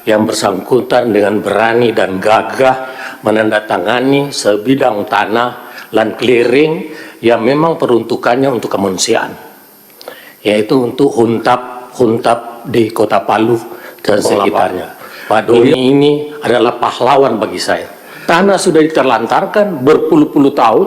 yang bersangkutan dengan berani dan gagah menandatangani sebidang tanah land clearing yang memang peruntukannya untuk kemanusiaan, yaitu untuk huntap di Kota Palu dan sekitarnya. Pak Doni ini adalah pahlawan bagi saya. Tanah sudah diterlantarkan berpuluh-puluh tahun,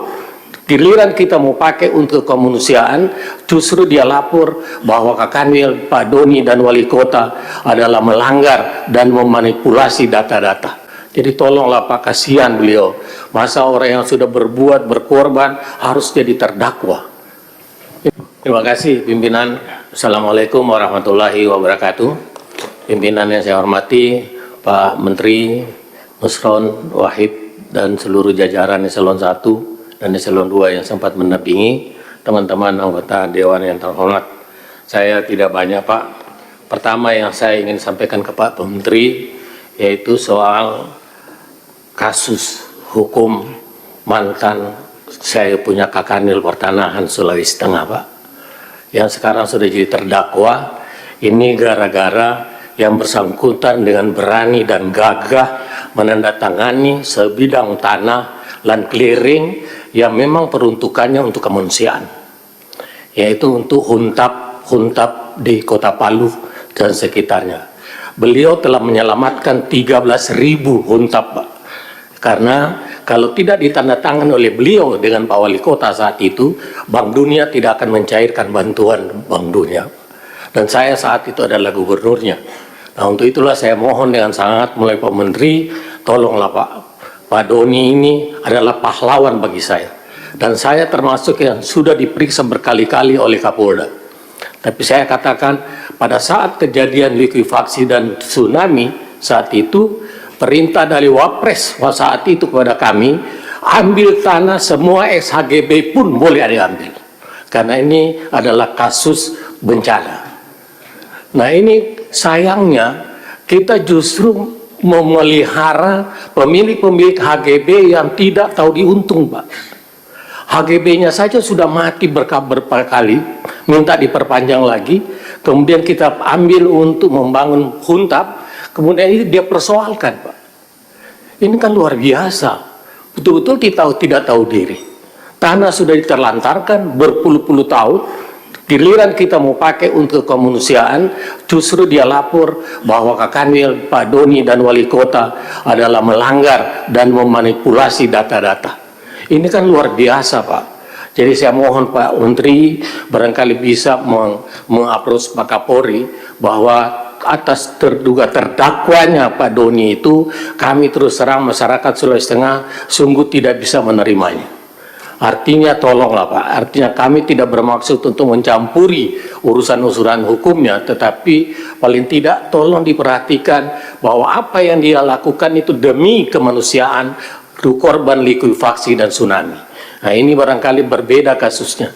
giliran kita mau pakai untuk kemanusiaan, justru dia lapor bahwa Kakanwil, Pak Doni dan Wali Kota adalah melanggar dan memanipulasi data-data. Jadi tolonglah Pak, kasihan beliau. Masa orang yang sudah berbuat, berkorban harus jadi terdakwa. Terima kasih pimpinan. Assalamualaikum warahmatullahi wabarakatuh. Pimpinan yang saya hormati, Pak Menteri Nusron Wahid dan seluruh jajaran Eselon 1 dan Eselon 2 yang sempat mendampingi, teman-teman anggota Dewan yang terhormat. Saya tidak banyak Pak. Pertama yang saya ingin sampaikan ke Pak Menteri, yaitu soal kasus hukum mantan saya punya Kakanwil Pertanahan Sulawesi Tengah Pak, yang sekarang sudah jadi terdakwa. Ini gara-gara yang bersangkutan dengan berani dan gagah menandatangani sebidang tanah land clearing yang memang peruntukannya untuk kemanusiaan, yaitu untuk huntap di Kota Palu dan sekitarnya. Beliau telah menyelamatkan 13.000 huntap Pak. Karena kalau tidak ditandatangani oleh beliau dengan Pak Wali Kota saat itu, Bank Dunia tidak akan mencairkan bantuan Bank Dunia. Dan saya saat itu adalah gubernurnya. Nah, untuk itulah saya mohon dengan sangat mulai Pak Menteri, tolonglah Pak Doni ini adalah pahlawan bagi saya. Dan saya termasuk yang sudah diperiksa berkali-kali oleh Kapolda. Tapi saya katakan pada saat kejadian likuifaksi dan tsunami saat itu, perintah dari Wapres saat itu kepada kami, ambil tanah semua SHGB pun boleh diambil. Karena ini adalah kasus bencana. Nah ini sayangnya kita justru memelihara pemilik-pemilik HGB yang tidak tahu diuntung Pak. HGB-nya saja sudah mati berapa kali, minta diperpanjang lagi, kemudian kita ambil untuk membangun huntap, kemudian ini dia persoalkan Pak. Ini kan luar biasa, betul-betul tidak tahu diri. Tanah sudah diterlantarkan berpuluh-puluh tahun, giliran kita mau pakai untuk kemanusiaan, justru dia lapor bahwa Kakanwil, Pak Doni dan Wali Kota adalah melanggar dan memanipulasi data-data. Ini kan luar biasa Pak. Jadi saya mohon Pak Menteri barangkali bisa mengapros Pak Kapolri bahwa atas terduga terdakwanya Pak Doni itu, kami terus terang masyarakat Sulawesi Tengah sungguh tidak bisa menerimanya. Artinya tolonglah Pak, artinya kami tidak bermaksud untuk mencampuri urusan-urusan hukumnya, tetapi paling tidak tolong diperhatikan bahwa apa yang dia lakukan itu demi kemanusiaan, korban likuifaksi dan tsunami. Nah ini barangkali berbeda kasusnya.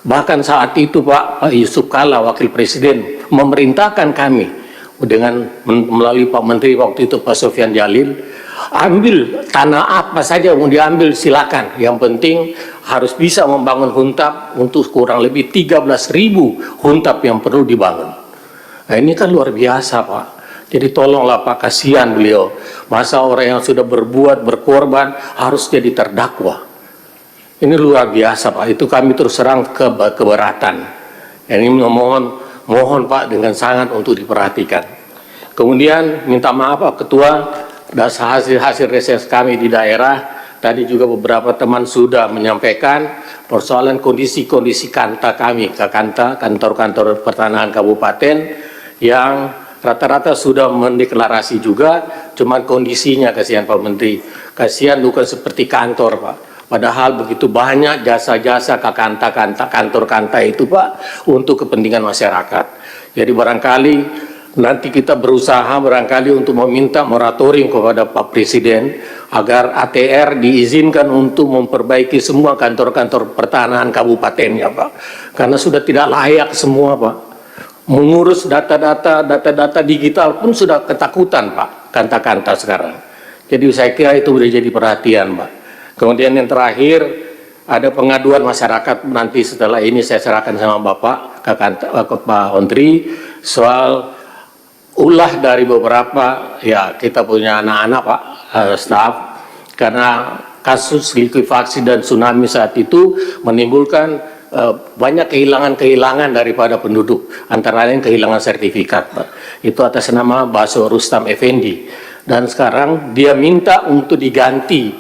Bahkan saat itu Pak Yusuf Kalla, Wakil Presiden, memerintahkan kami dengan melalui Pak Menteri waktu itu Pak Sofyan Jalil, ambil tanah apa saja mau diambil silakan, yang penting harus bisa membangun huntap untuk kurang lebih 13.000 huntap yang perlu dibangun. Nah ini kan luar biasa Pak. Jadi tolonglah Pak, kasihan beliau. Masa orang yang sudah berbuat, berkorban harus jadi terdakwa. Ini luar biasa Pak, itu kami terus serang keberatan. Ini mohon Pak dengan sangat untuk diperhatikan. Kemudian minta maaf Pak Ketua, hasil reses kami di daerah, tadi juga beberapa teman sudah menyampaikan persoalan kondisi kanta kami, kantor-kantor pertanahan kabupaten yang rata-rata sudah mendeklarasi juga, cuman kondisinya kasihan Pak Menteri, kasihan bukan seperti kantor Pak. Padahal begitu banyak jasa-jasa kantor kanta itu Pak untuk kepentingan masyarakat. Jadi barangkali nanti kita berusaha barangkali untuk meminta moratorium kepada Pak Presiden agar ATR diizinkan untuk memperbaiki semua kantor-kantor pertanahan kabupatennya Pak. Karena sudah tidak layak semua Pak. Mengurus data-data digital pun sudah ketakutan Pak, kanta-kanta sekarang. Jadi saya kira itu sudah jadi perhatian Pak. Kemudian yang terakhir, ada pengaduan masyarakat, nanti setelah ini saya serahkan sama Bapak ke Pak Menteri, soal ulah dari beberapa ya kita punya anak-anak Pak, staf, karena kasus likuifaksi dan tsunami saat itu menimbulkan banyak kehilangan-kehilangan daripada penduduk, antara lain kehilangan sertifikat Pak. Itu atas nama Baso Rustam Effendi, dan sekarang dia minta untuk diganti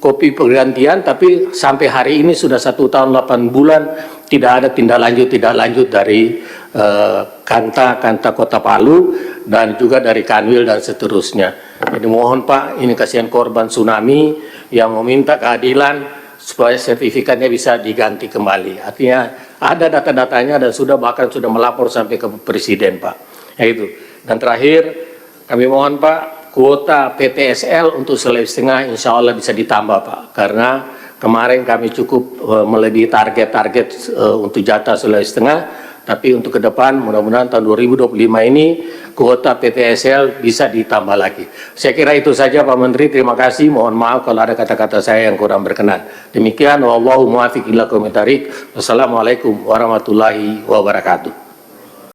kopi pergantian, tapi sampai hari ini sudah 1 tahun 8 bulan tidak ada tindak lanjut dari Kanta Kota Palu dan juga dari Kanwil dan seterusnya. Jadi mohon Pak, ini kasihan korban tsunami yang meminta keadilan supaya sertifikatnya bisa diganti kembali. Artinya ada data-datanya dan bahkan sudah melapor sampai ke Presiden Pak. Ya itu. Dan terakhir kami mohon Pak, kuota PTSL untuk Sulawesi Tengah insya Allah bisa ditambah Pak, karena kemarin kami cukup melebihi target untuk jatah Sulawesi Tengah, tapi untuk ke depan mudah-mudahan tahun 2025 ini kuota PTSL bisa ditambah lagi. Saya kira itu saja Pak Menteri, terima kasih, mohon maaf kalau ada kata-kata saya yang kurang berkenan. Demikian, wallahu muwaffiq ila aqwamit thoriq. Wassalamualaikum warahmatullahi wabarakatuh.